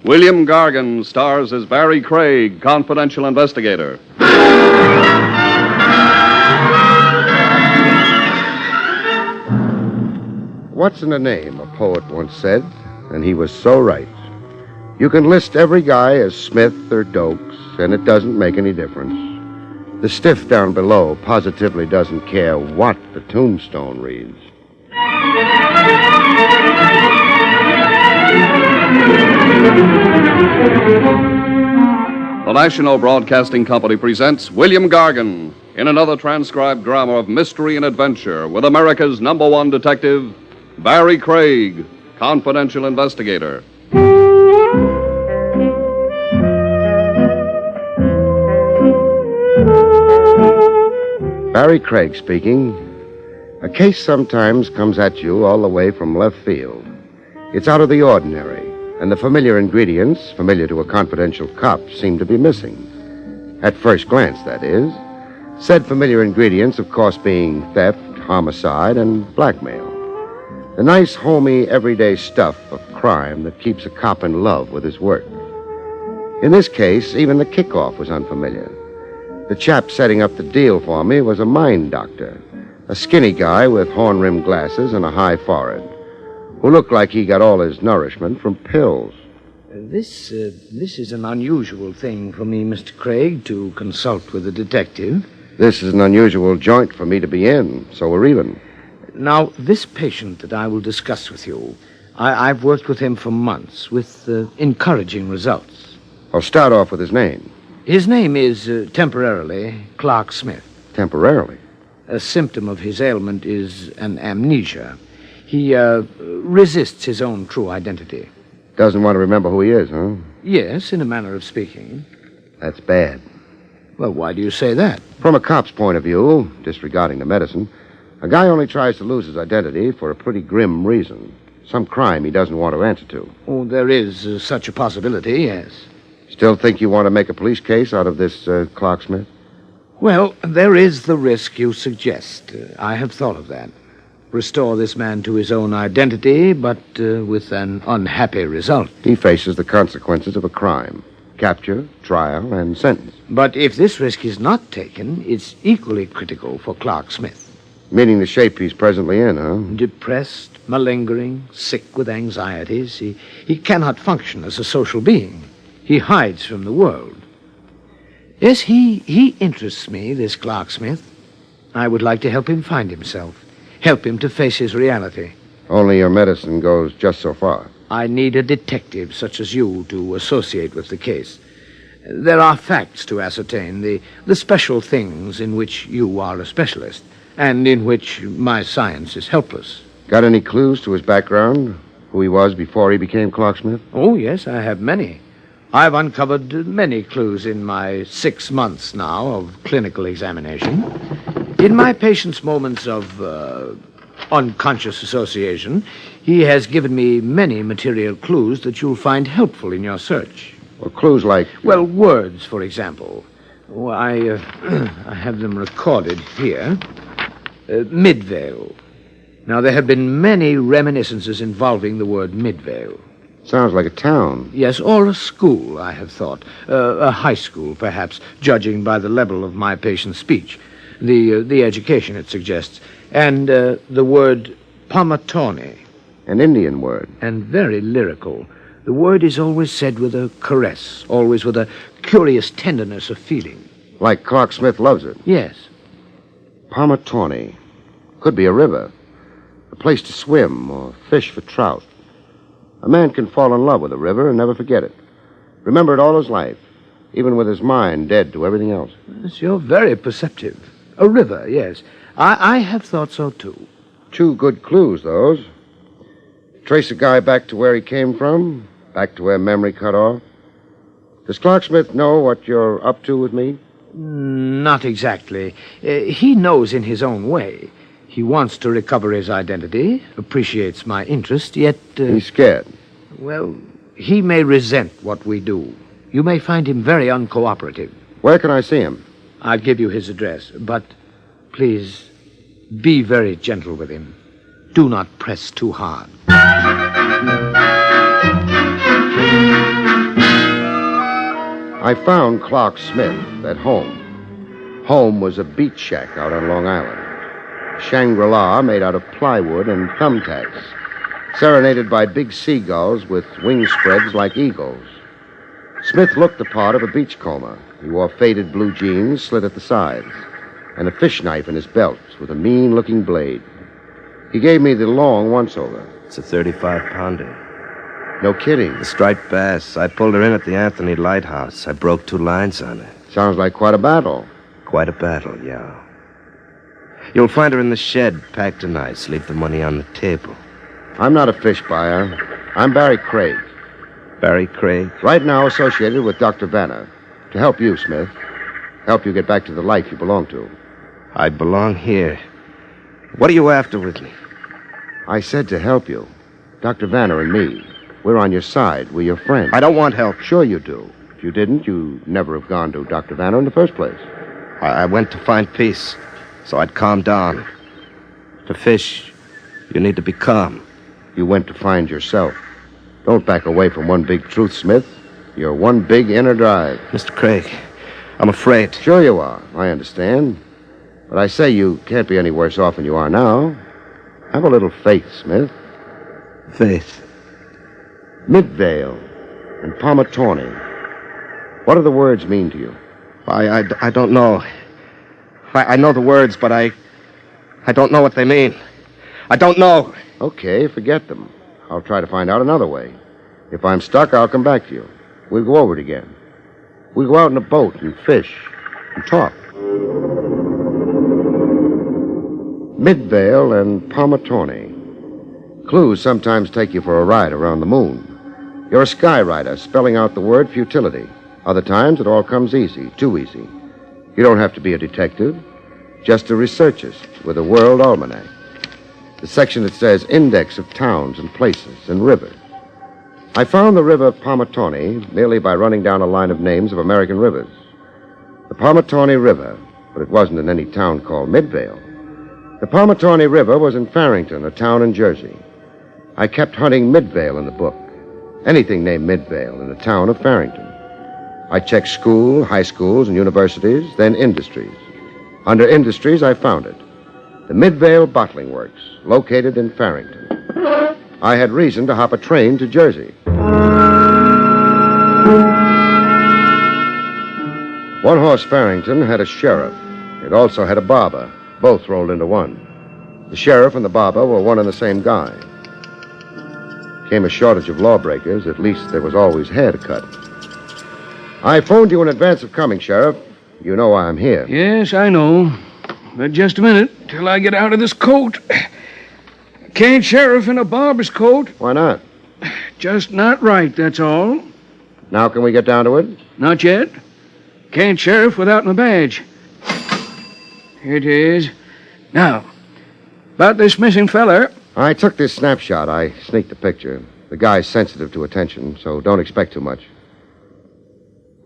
William Gargan stars as Barrie Craig, confidential investigator. What's in a name, a poet once said, and he was so right. You can list every guy as Smith or Dokes, and it doesn't make any difference. The stiff down below positively doesn't care what the tombstone reads. The National Broadcasting Company presents William Gargan in another transcribed drama of mystery and adventure with America's #1 detective, Barrie Craig, confidential investigator. Barrie Craig speaking. A case sometimes comes at you all the way from left field. It's out of the ordinary, and the familiar ingredients, familiar to a confidential cop, seem to be missing. At first glance, that is. Said familiar ingredients, of course, being theft, homicide, and blackmail. The nice, homey, everyday stuff of crime that keeps a cop in love with his work. In this case, even the kickoff was unfamiliar. The chap setting up the deal for me was a mind doctor, a skinny guy with horn-rimmed glasses and a high forehead, who looked like he got all his nourishment from pills. This is an unusual thing for me, Mr. Craig, to consult with a detective. This is an unusual joint for me to be in, so we're even. Now, this patient that I will discuss with you, I've worked with him for months with encouraging results. I'll start off with his name. His name is, temporarily, Clark Smith. Temporarily? A symptom of his ailment is an amnesia. He resists his own true identity. Doesn't want to remember who he is, huh? Yes, in a manner of speaking. That's bad. Well, why do you say that? From a cop's point of view, disregarding the medicine, a guy only tries to lose his identity for a pretty grim reason. Some crime he doesn't want to answer to. Oh, there is such a possibility, yes. Still think you want to make a police case out of this Clark Smith? Well, there is the risk you suggest. I have thought of that. Restore this man to his own identity, but with an unhappy result. He faces the consequences of a crime. Capture, trial, and sentence. But if this risk is not taken, it's equally critical for Clark Smith. Meaning the shape he's presently in, huh? Depressed, malingering, sick with anxieties. He cannot function as a social being. He hides from the world. Yes, he interests me, this Clark Smith. I would like to help him find himself. Help him to face his reality. Only your medicine goes just so far. I need a detective such as you to associate with the case. There are facts to ascertain, the special things in which you are a specialist, and in which my science is helpless. Got any clues to his background? Who he was before he became Clark Smith? Oh, yes, I have many. I've uncovered many clues in my 6 months now of clinical examination. In my patient's moments of unconscious association, he has given me many material clues that you'll find helpful in your search. Well, clues like... Well, words, for example. Oh, I have them recorded here. Midvale. Now, there have been many reminiscences involving the word Midvale. Sounds like a town. Yes, or a school, I have thought. A high school, perhaps, judging by the level of my patient's speech. The education it suggests. And the word Pamatone. An Indian word. And very lyrical. The word is always said with a caress, always with a curious tenderness of feeling. Like Clark Smith loves it. Yes. Pamatone. Could be a river. A place to swim or fish for trout. A man can fall in love with a river and never forget it. Remember it all his life, even with his mind dead to everything else. Yes, you're very perceptive. A river, yes. I have thought so, too. 2 good clues, those. Trace a guy back to where he came from, back to where memory cut off. Does Clark Smith know what you're up to with me? Not exactly. He knows in his own way. He wants to recover his identity, appreciates my interest, yet... He's scared. Well, he may resent what we do. You may find him very uncooperative. Where can I see him? I'll give you his address, but please be very gentle with him. Do not press too hard. I found Clark Smith at home. Home was a beach shack out on Long Island. Shangri-La made out of plywood and thumbtacks, serenaded by big seagulls with wing spreads like eagles. Smith looked the part of a beachcomber. He wore faded blue jeans slit at the sides and a fish knife in his belt with a mean-looking blade. He gave me the long once-over. It's a 35-pounder. No kidding. The striped bass. I pulled her in at the Anthony Lighthouse. I broke 2 lines on her. Sounds like quite a battle. Quite a battle, yeah. You'll find her in the shed, packed and nice. Leave the money on the table. I'm not a fish buyer. I'm Barrie Craig. Barrie Craig? Right now associated with Dr. Vanner. To help you, Smith. Help you get back to the life you belong to. I belong here. What are you after with me? I said to help you. Dr. Vanner and me. We're on your side. We're your friends. I don't want help. Sure you do. If you didn't, you'd never have gone to Dr. Vanner in the first place. I went to find peace, so I'd calm down. To fish, you need to be calm. You went to find yourself. Don't back away from one big truth, Smith. You're one big inner drive. Mr. Craig, I'm afraid. Sure you are. I understand. But I say you can't be any worse off than you are now. Have a little faith, Smith. Faith. Midvale and Pomatawny. What do the words mean to you? I don't know. I know the words, but I don't know what they mean. I don't know. Okay, forget them. I'll try to find out another way. If I'm stuck, I'll come back to you. We'll go over it again. We'll go out in a boat and fish and talk. Midvale and Pomatawny. Clues sometimes take you for a ride around the moon. You're a skywriter spelling out the word futility. Other times, it all comes easy, too easy. You don't have to be a detective, just a researchist with a world almanac. The section that says index of towns and places and rivers. I found the river Pomatawny merely by running down a line of names of American rivers. The Pomatawny River, but it wasn't in any town called Midvale. The Pomatawny River was in Farrington, a town in Jersey. I kept hunting Midvale in the book. Anything named Midvale in the town of Farrington. I checked school, high schools, and universities, then industries. Under industries, I found it. The Midvale Bottling Works, located in Farrington. I had reason to hop a train to Jersey. One Horse Farrington had a sheriff. It also had a barber, both rolled into one. The sheriff and the barber were one and the same guy. Came a shortage of lawbreakers, at least there was always hair to cut. I phoned you in advance of coming, Sheriff. You know why I'm here. Yes, I know. But just a minute till I get out of this coat. Can't sheriff in a barber's coat. Why not? Just not right, that's all. Now can we get down to it? Not yet. Can't sheriff without my badge. Here it is. Now, about this missing feller. I took this snapshot. I sneaked the picture. The guy's sensitive to attention, so don't expect too much.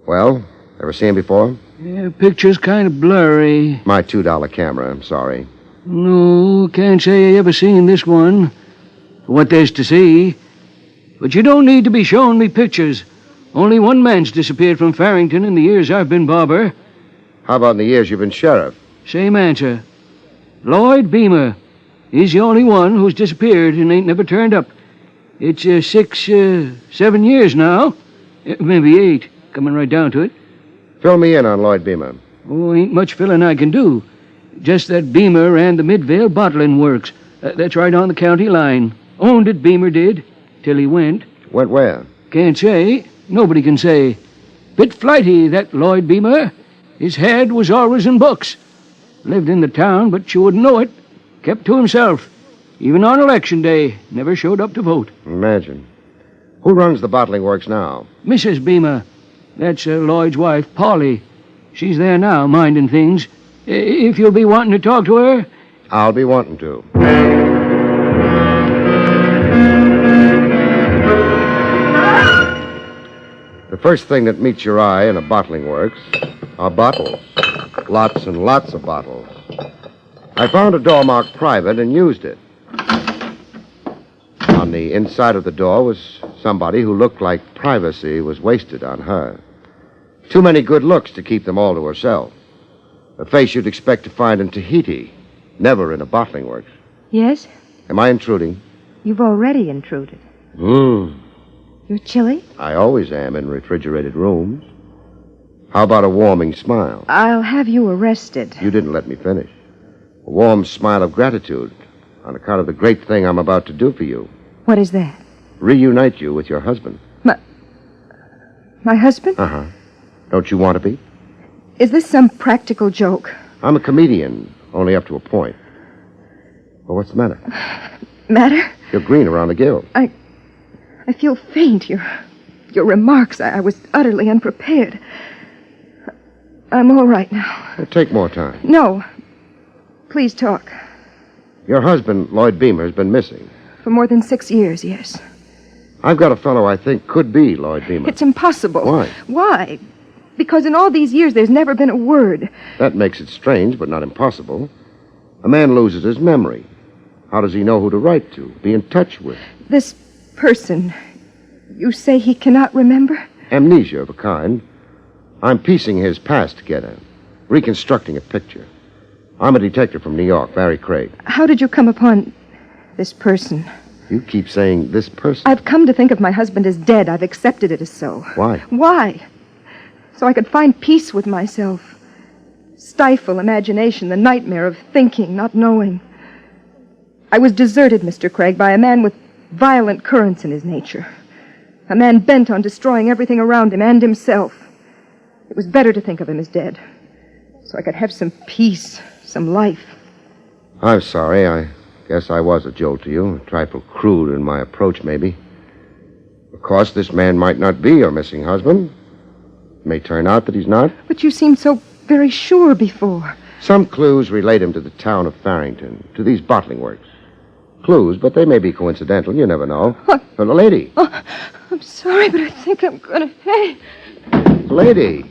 Well, ever see him before? Yeah, picture's kind of blurry. My $2 camera, I'm sorry. No, can't say I ever seen this one. For what there's to see. But you don't need to be showing me pictures. Only one man's disappeared from Farrington in the years I've been barber. How about in the years you've been sheriff? Same answer. Lloyd Beamer. He's the only one who's disappeared and ain't never turned up. It's 7 years now. Maybe 8, coming right down to it. Fill me in on Lloyd Beamer. Oh, ain't much filling I can do. Just that Beamer ran the Midvale Bottling Works. That's right on the county line. Owned it, Beamer did, till he went. Went where? Can't say. Nobody can say. Bit flighty, that Lloyd Beamer. His head was always in books. Lived in the town, but you wouldn't know it. Kept to himself. Even on election day, never showed up to vote. Imagine. Who runs the bottling works now? Mrs. Beamer. That's Lloyd's wife, Polly. She's there now, minding things. If you'll be wanting to talk to her... I'll be wanting to. The first thing that meets your eye in a bottling works are bottles. Lots and lots of bottles. I found a door marked private and used it. On the inside of the door was somebody who looked like privacy was wasted on her. Too many good looks to keep them all to herself. A face you'd expect to find in Tahiti, never in a bottling works. Yes? Am I intruding? You've already intruded. You're chilly? I always am in refrigerated rooms. How about a warming smile? I'll have you arrested. You didn't let me finish. A warm smile of gratitude on account of the great thing I'm about to do for you. What is that? Reunite you with your husband. My husband? Uh-huh. Don't you want to be? Is this some practical joke? I'm a comedian, only up to a point. Well, what's the matter? Matter? You're green around the gills. I feel faint. Your remarks, I was utterly unprepared. I'm all right now. Well, take more time. No. Please talk. Your husband, Lloyd Beamer, has been missing. For more than 6 years, yes. I've got a fellow I think could be Lloyd Beamer. It's impossible. Why? Why? Because in all these years, there's never been a word. That makes it strange, but not impossible. A man loses his memory. How does he know who to write to, be in touch with? This person, you say he cannot remember? Amnesia of a kind. I'm piecing his past together, reconstructing a picture. I'm a detective from New York, Barrie Craig. How did you come upon this person? You keep saying this person. I've come to think of my husband as dead. I've accepted it as so. Why? Why? So I could find peace with myself. Stifle imagination, the nightmare of thinking, not knowing. I was deserted, Mr. Craig, by a man with violent currents in his nature. A man bent on destroying everything around him and himself. It was better to think of him as dead, so I could have some peace, some life. I'm sorry. I guess I was a jolt to you. A trifle crude in my approach, maybe. Of course, this man might not be your missing husband. It may turn out that he's not. But you seemed so very sure before. Some clues relate him to the town of Farrington, to these bottling works. Clues, but they may be coincidental. You never know. What? The lady. Oh, I'm sorry, but I think I'm going to... Hey! The lady.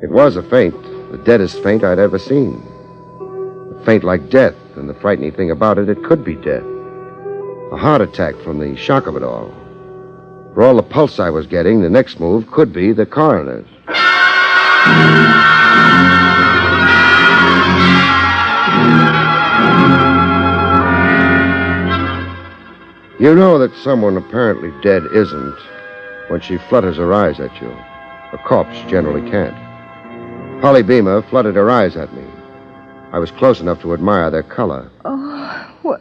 It was a faint, the deadest faint I'd ever seen. A faint like death, and the frightening thing about it, it could be death. A heart attack from the shock of it all. For all the pulse I was getting, the next move could be the coroner's. You know that someone apparently dead isn't when she flutters her eyes at you. A corpse generally can't. Polly Beamer fluttered her eyes at me. I was close enough to admire their color. Oh,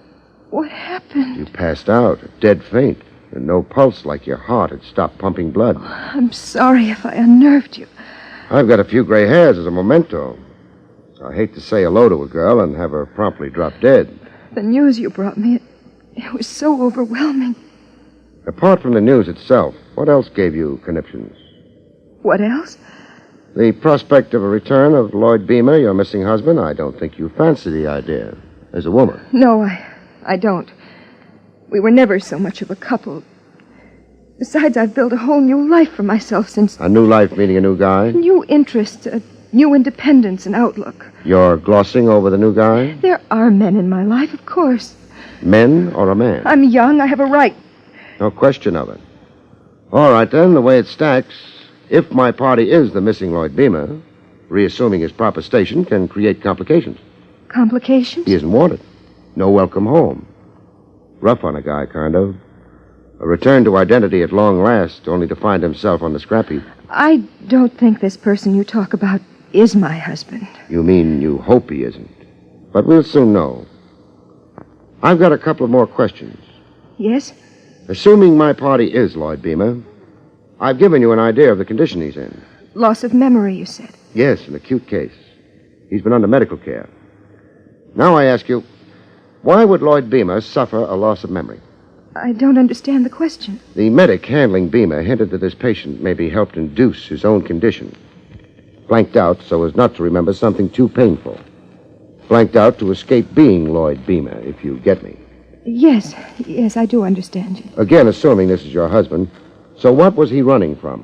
what happened? You passed out, a dead faint, and no pulse like your heart had stopped pumping blood. I'm sorry if I unnerved you. I've got a few gray hairs as a memento. I hate to say hello to a girl and have her promptly drop dead. The news you brought me, it was so overwhelming. Apart from the news itself, what else gave you conniptions? What else? The prospect of a return of Lloyd Beamer, your missing husband. I don't think you fancy the idea as a woman. No, I don't. We were never so much of a couple. Besides, I've built a whole new life for myself since... A new life meaning a new guy? New interests, a new independence and outlook. You're glossing over the new guy? There are men in my life, of course. Men or a man? I'm young. I have a right. No question of it. All right, then, the way it stacks, if my party is the missing Lloyd Beamer, reassuming his proper station can create complications. Complications? He isn't wanted. No welcome home. Rough on a guy, kind of. A return to identity at long last, only to find himself on the scrap heap. I don't think this person you talk about is my husband. You mean you hope he isn't. But we'll soon know. I've got a couple of more questions. Yes? Assuming my party is Lloyd Beamer, I've given you an idea of the condition he's in. Loss of memory, you said. Yes, an acute case. He's been under medical care. Now I ask you, why would Lloyd Beamer suffer a loss of memory? I don't understand the question. The medic handling Beamer hinted that his patient maybe helped induce his own condition. Blanked out so as not to remember something too painful. Blanked out to escape being Lloyd Beamer, if you get me. Yes, I do understand you. Again, assuming this is your husband. So what was he running from?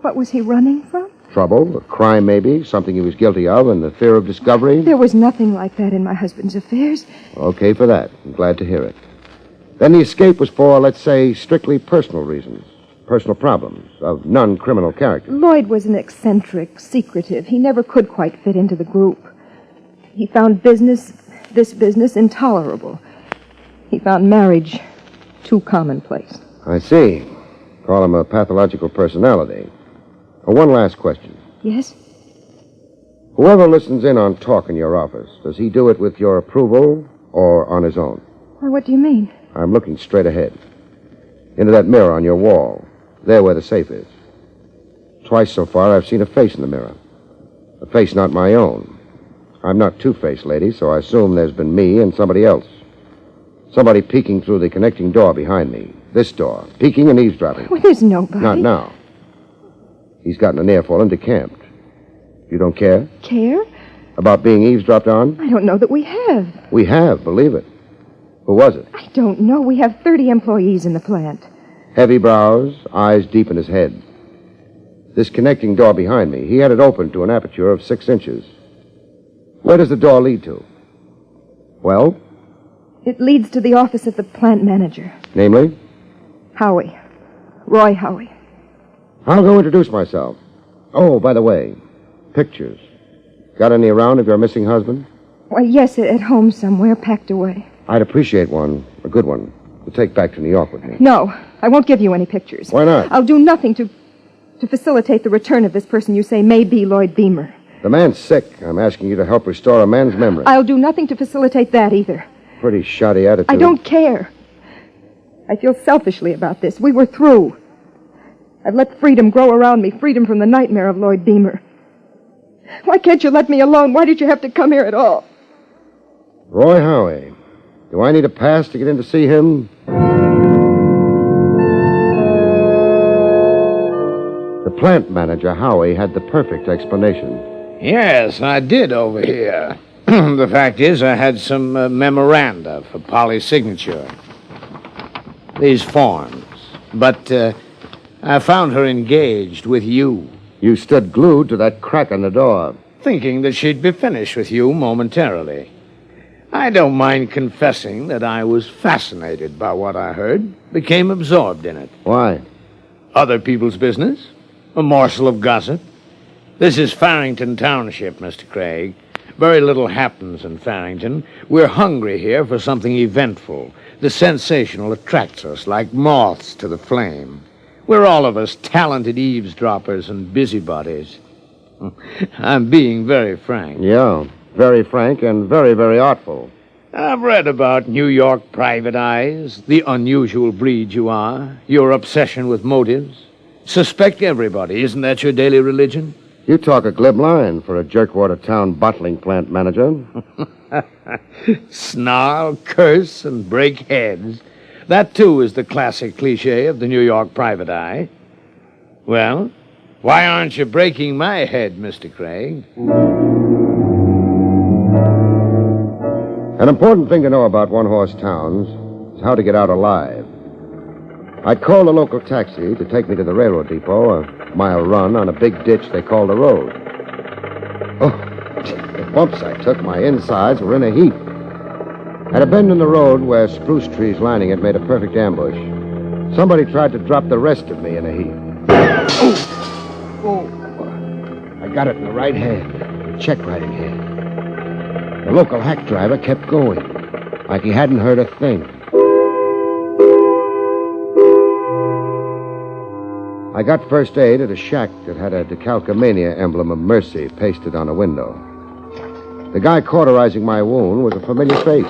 What was he running from? Trouble, a crime maybe, something he was guilty of, and the fear of discovery? There was nothing like that in my husband's affairs. Okay for that. I'm glad to hear it. Then the escape was for, let's say, strictly personal reasons. personal problems of non-criminal character. Lloyd was an eccentric, secretive. He never could quite fit into the group. He found this business, intolerable. He found marriage too commonplace. I see. Call him a pathological personality. One last question. Yes? Whoever listens in on talk in your office, does he do it with your approval or on his own? Well, what do you mean? I'm looking straight ahead. Into that mirror on your wall. There where the safe is. Twice so far I've seen a face in the mirror. A face not my own. I'm not two-faced, lady, so I assume there's been me and somebody else. Somebody peeking through the connecting door behind me. This door. Peeking and eavesdropping. Well, there's nobody. Not now. He's gotten an earful and decamped. You don't care? Care? About being eavesdropped on? I don't know that we have. We have, believe it. Who was it? I don't know. We have 30 employees in the plant. Heavy brows, eyes deep in his head. This connecting door behind me, he had it open to an aperture of 6 inches. Where does the door lead to? Well? It leads to the office of the plant manager. Namely? Howie. Roy Howie. I'll go introduce myself. Oh, by the way, pictures. Got any around of your missing husband? Why, yes, at home somewhere, packed away. I'd appreciate one, a good one, to take back to New York with me. No, I won't give you any pictures. Why not? I'll do nothing to facilitate the return of this person you say may be Lloyd Beamer. The man's sick. I'm asking you to help restore a man's memory. I'll do nothing to facilitate that either. Pretty shoddy attitude. I don't care. I feel selfishly about this. We were through. I've let freedom grow around me, freedom from the nightmare of Lloyd Beamer. Why can't you let me alone? Why did you have to come here at all? Roy Howie. Do I need a pass to get in to see him? The plant manager, Howie, had the perfect explanation. Yes, I did over here. The fact is, I had some memoranda for Polly's signature. These forms. But I found her engaged with you. You stood glued to that crack in the door. Thinking that she'd be finished with you momentarily. I don't mind confessing that I was fascinated by what I heard, became absorbed in it. Why? Other people's business? A morsel of gossip? This is Farrington Township, Mr. Craig. Very little happens in Farrington. We're hungry here for something eventful. The sensational attracts us like moths to the flame. We're all of us talented eavesdroppers and busybodies. I'm being very frank. Yeah, very frank and very, very artful. I've read about New York private eyes, the unusual breed you are, your obsession with motives. Suspect everybody. Isn't that your daily religion? You talk a glib line for a Jerkwater Town bottling plant manager. Snarl, curse, and break heads. That, too, is the classic cliché of the New York private eye. Well, why aren't you breaking my head, Mr. Craig? An important thing to know about one-horse towns is how to get out alive. I called a local taxi to take me to the railroad depot, a mile run on a big ditch they called a road. Oh, the bumps I took, my insides were in a heap. At a bend in the road where spruce trees lining it made a perfect ambush, somebody tried to drop the rest of me in a heap. Oh. I got it in the right hand, check writing hand. The local hack driver kept going, like he hadn't heard a thing. I got first aid at a shack that had a decalcomania emblem of mercy pasted on a window. The guy cauterizing my wound was a familiar face.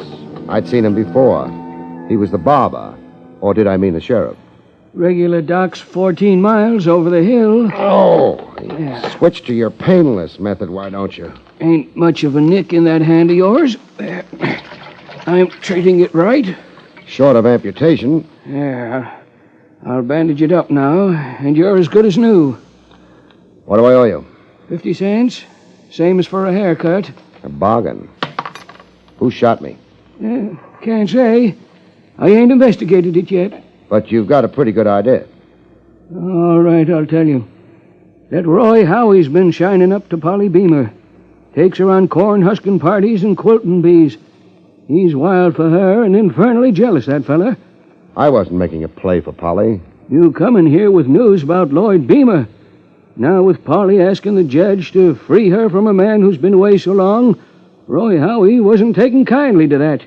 I'd seen him before. He was the barber. Or did I mean the sheriff? Regular doc's 14 miles over the hill. Oh, Yeah. switch to your painless method, why don't you? Ain't much of a nick in that hand of yours. I'm treating it right. Short of amputation. Yeah. I'll bandage it up now, and you're as good as new. What do I owe you? 50 cents. Same as for a haircut. A bargain. Who shot me? Can't say. I ain't investigated it yet. But you've got a pretty good idea. All right, I'll tell you. That Roy Howie's been shining up to Polly Beamer. Takes her on corn-husking parties and quilting bees. He's wild for her and infernally jealous, that fella. I wasn't making a play for Polly. You coming here with news about Lloyd Beamer. Now with Polly asking the judge to free her from a man who's been away so long, Roy Howie wasn't taking kindly to that.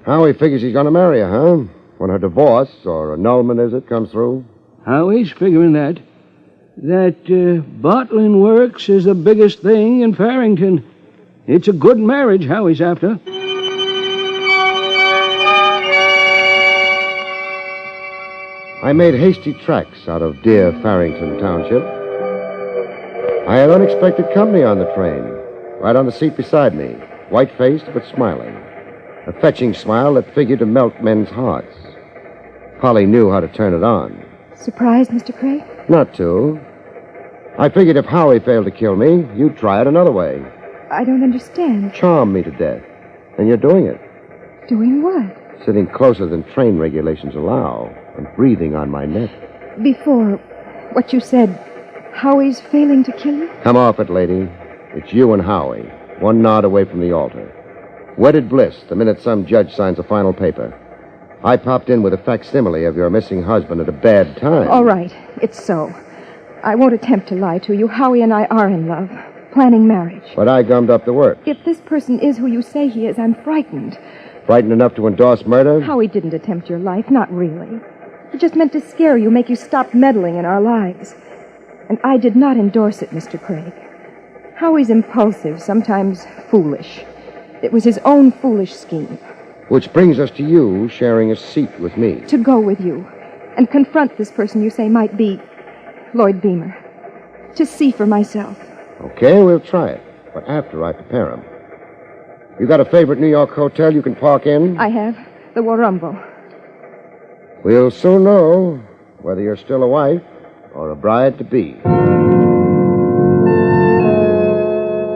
Howie figures he's going to marry her, huh? When her divorce, or annulment, as it comes through. Howie's figuring that. That bottling works is the biggest thing in Farrington. It's a good marriage Howie's after. I made hasty tracks out of dear Farrington Township. I had unexpected company on the train, right on the seat beside me, white-faced but smiling. A fetching smile that figured to melt men's hearts. Polly knew how to turn it on. Surprised, Mr. Craig? Not too. I figured if Howie failed to kill me, you'd try it another way. I don't understand. Charm me to death. And you're doing it. Doing what? Sitting closer than train regulations allow and breathing on my neck. Before what you said, Howie's failing to kill you? Come off it, lady. It's you and Howie, one nod away from the altar. Wedded bliss the minute some judge signs a final paper. I popped in with a facsimile of your missing husband at a bad time. All right, it's so. I won't attempt to lie to you. Howie and I are in love, planning marriage. But I gummed up the work. If this person is who you say he is, I'm frightened. Frightened enough to endorse murder? Howie didn't attempt your life, not really. He just meant to scare you, make you stop meddling in our lives. And I did not endorse it, Mr. Craig. Howie's impulsive, sometimes foolish. It was his own foolish scheme. Which brings us to you sharing a seat with me. To go with you and confront this person you say might be Lloyd Beamer. To see for myself. Okay, we'll try it. But after I prepare him. You got a favorite New York hotel you can park in? I have. The Warumbo. We'll soon know whether you're still a wife or a bride-to-be.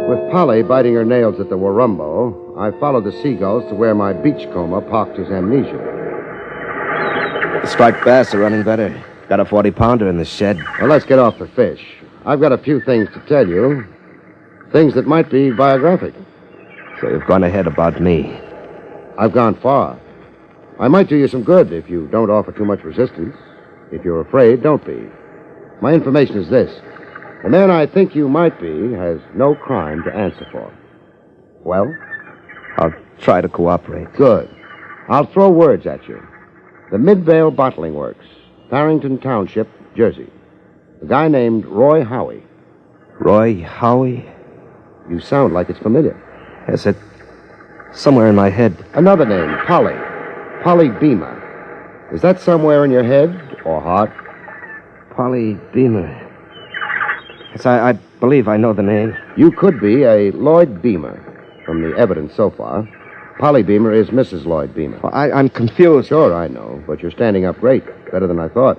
With Polly biting her nails at the Warumbo, I followed the seagulls to where my beachcomber parked his amnesia. The striped bass are running better. Got a 40-pounder in the shed. Well, let's get off the fish. I've got a few things to tell you. Things that might be biographic. So you've gone ahead about me. I've gone far. I might do you some good if you don't offer too much resistance. If you're afraid, don't be. My information is this. The man I think you might be has no crime to answer for. Well? I'll try to cooperate. Good. I'll throw words at you. The Midvale Bottling Works, Farrington Township, Jersey. A guy named Roy Howie. Roy Howie? You sound like it's familiar. Yes, it's somewhere in my head. Another name, Polly. Polly Beamer. Is that somewhere in your head or heart? Polly Beamer. Yes, I believe I know the name. You could be a Lloyd Beamer, from the evidence so far. Polly Beamer is Mrs. Lloyd Beamer. Well, I'm confused. Sure, I know, but you're standing up great. Better than I thought.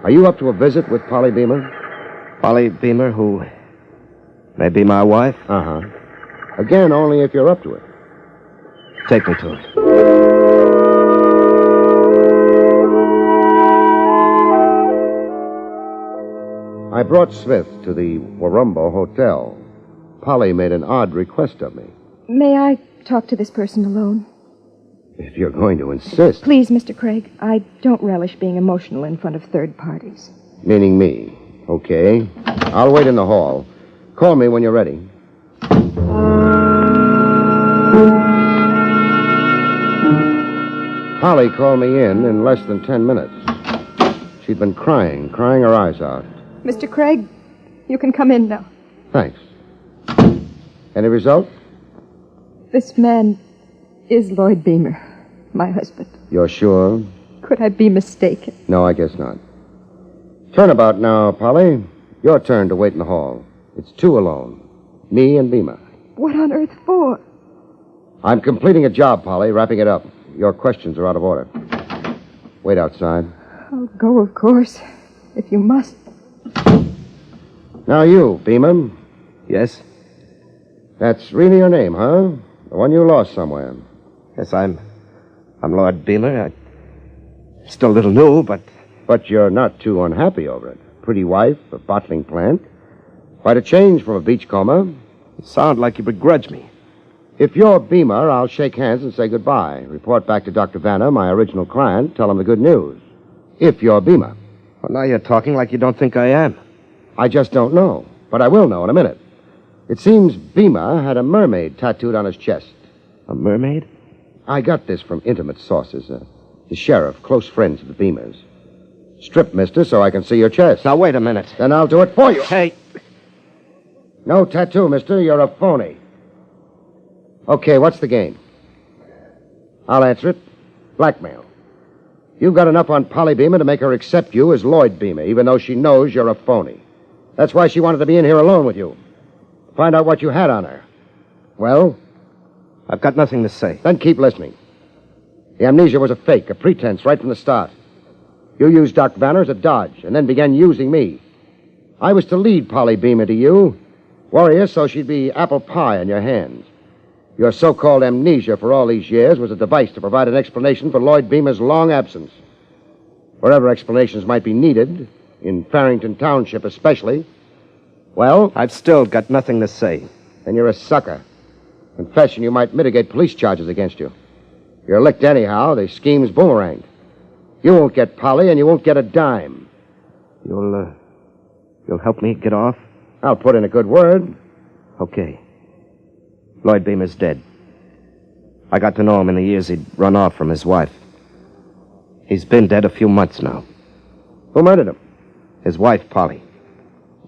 Are you up to a visit with Polly Beamer? Polly Beamer, who may be my wife? Uh-huh. Again, only if you're up to it. Take me to it. I brought Smith to the Warumbo Hotel. Polly made an odd request of me. May I talk to this person alone? If you're going to insist. Please, Mr. Craig. I don't relish being emotional in front of third parties. Meaning me. Okay. I'll wait in the hall. Call me when you're ready. Polly called me in less than 10 minutes. She'd been crying her eyes out. Mr. Craig, you can come in now. Thanks. Any result? This man is Lloyd Beamer, my husband. You're sure? Could I be mistaken? No, I guess not. Turnabout now, Polly. Your turn to wait in the hall. It's two alone. Me and Beamer. What on earth for? I'm completing a job, Polly, wrapping it up. Your questions are out of order. Wait outside. I'll go, of course, if you must. Now you, Beamer. Yes? That's really your name, huh? The one you lost somewhere. Yes, I'm Lord Beamer. Still a little new, but... But you're not too unhappy over it. Pretty wife, a bottling plant. Quite a change from a beachcomber. You sound like you begrudge me. If you're Beamer, I'll shake hands and say goodbye. Report back to Dr. Vanner, my original client. Tell him the good news. if you're Beamer. Well, now you're talking like you don't think I am. I just don't know, but I will know in a minute. It seems Beamer had a mermaid tattooed on his chest. A mermaid? I got this from intimate sources. The sheriff, close friends of the Beamers. Strip, mister, so I can see your chest. Now, wait a minute. Then I'll do it for you. Hey. No tattoo, mister. You're a phony. Okay, what's the game? I'll answer it. Blackmail. You've got enough on Polly Beamer to make her accept you as Lloyd Beamer, even though she knows you're a phony. That's why she wanted to be in here alone with you. Find out what you had on her. Well? I've got nothing to say. Then keep listening. The amnesia was a fake, a pretense right from the start. You used Doc Vanner as a dodge, and then began using me. I was to lead Polly Beamer to you, worry her so she'd be apple pie in your hands. Your so-called amnesia for all these years was a device to provide an explanation for Lloyd Beamer's long absence. Wherever explanations might be needed, in Farrington Township especially, well... I've still got nothing to say. Then you're a sucker. Confession you might mitigate police charges against you. You're licked anyhow, the scheme's boomeranged. You won't get Polly, and you won't get a dime. You'll help me get off? I'll put in a good word. Okay. Lloyd Beamer's dead. I got to know him in the years he'd run off from his wife. He's been dead a few months now. Who murdered him? His wife, Polly.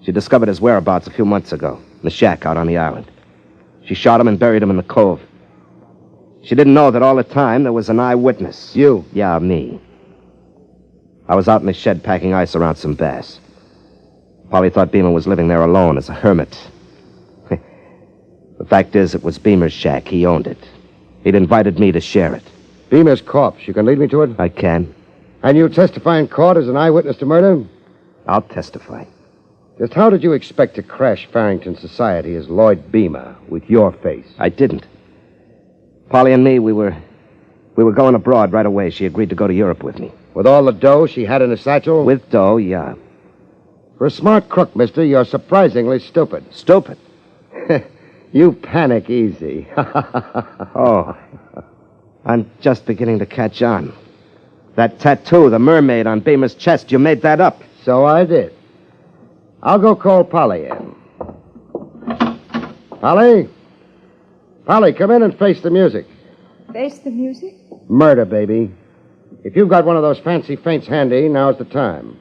She discovered his whereabouts a few months ago, in the shack out on the island. She shot him and buried him in the cove. She didn't know that all the time there was an eyewitness. You? Yeah, me. I was out in the shed packing ice around some bass. Polly thought Beamer was living there alone as a hermit. The fact is, it was Beamer's shack. He owned it. He'd invited me to share it. Beamer's corpse. You can lead me to it? I can. And you'll testify in court as an eyewitness to murder? I'll testify. Just how did you expect to crash Farrington society as Lloyd Beamer with your face? I didn't. Polly and me, we were going abroad right away. She agreed to go to Europe with me. With all the dough she had in her satchel? With dough, yeah. For a smart crook, mister, you're surprisingly stupid. Stupid? You panic easy. Oh. I'm just beginning to catch on. That tattoo, the mermaid on Beamer's chest, you made that up. So I did. I'll go call Polly in. Polly? Polly, come in and face the music. Face the music? Murder, baby. If you've got one of those fancy feints handy, now's the time.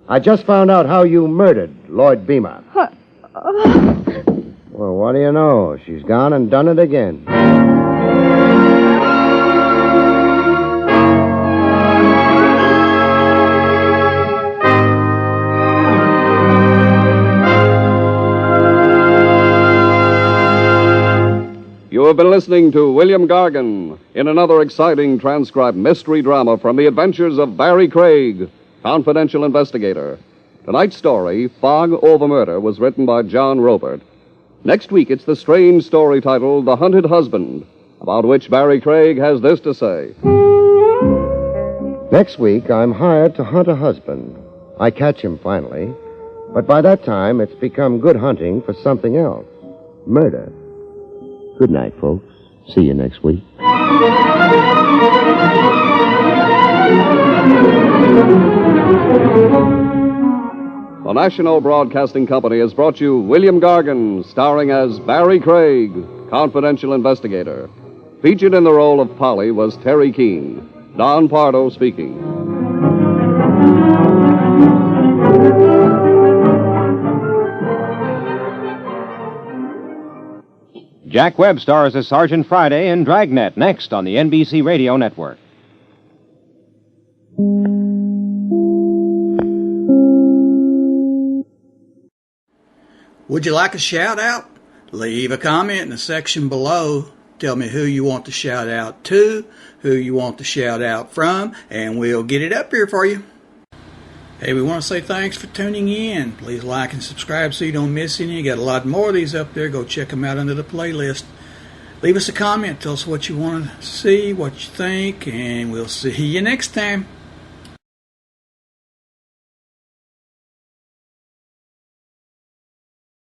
I just found out how you murdered Lloyd Beamer. Well, what do you know? She's gone and done it again. You have been listening to William Gargan in another exciting transcribed mystery drama from the adventures of Barrie Craig, confidential investigator. Tonight's story, Fog Over Murder, was written by John Robert. Next week, it's the strange story titled The Hunted Husband, about which Barrie Craig has this to say. Next week, I'm hired to hunt a husband. I catch him finally, but by that time, it's become good hunting for something else. Murder. Good night, folks. See you next week. The National Broadcasting Company has brought you William Gargan, starring as Barrie Craig, confidential investigator. Featured in the role of Polly was Terry Keane. Don Pardo speaking. Jack Webb stars as Sergeant Friday in Dragnet, next on the NBC Radio Network. Would you like a shout out? Leave a comment in the section below. Tell me who you want to shout out to, who you want to shout out from, and we'll get it up here for you. Hey, we want to say thanks for tuning in. Please like and subscribe so you don't miss any. You got a lot more of these up there. Go check them out under the playlist. Leave us a comment. Tell us what you want to see, what you think, and we'll see you next time.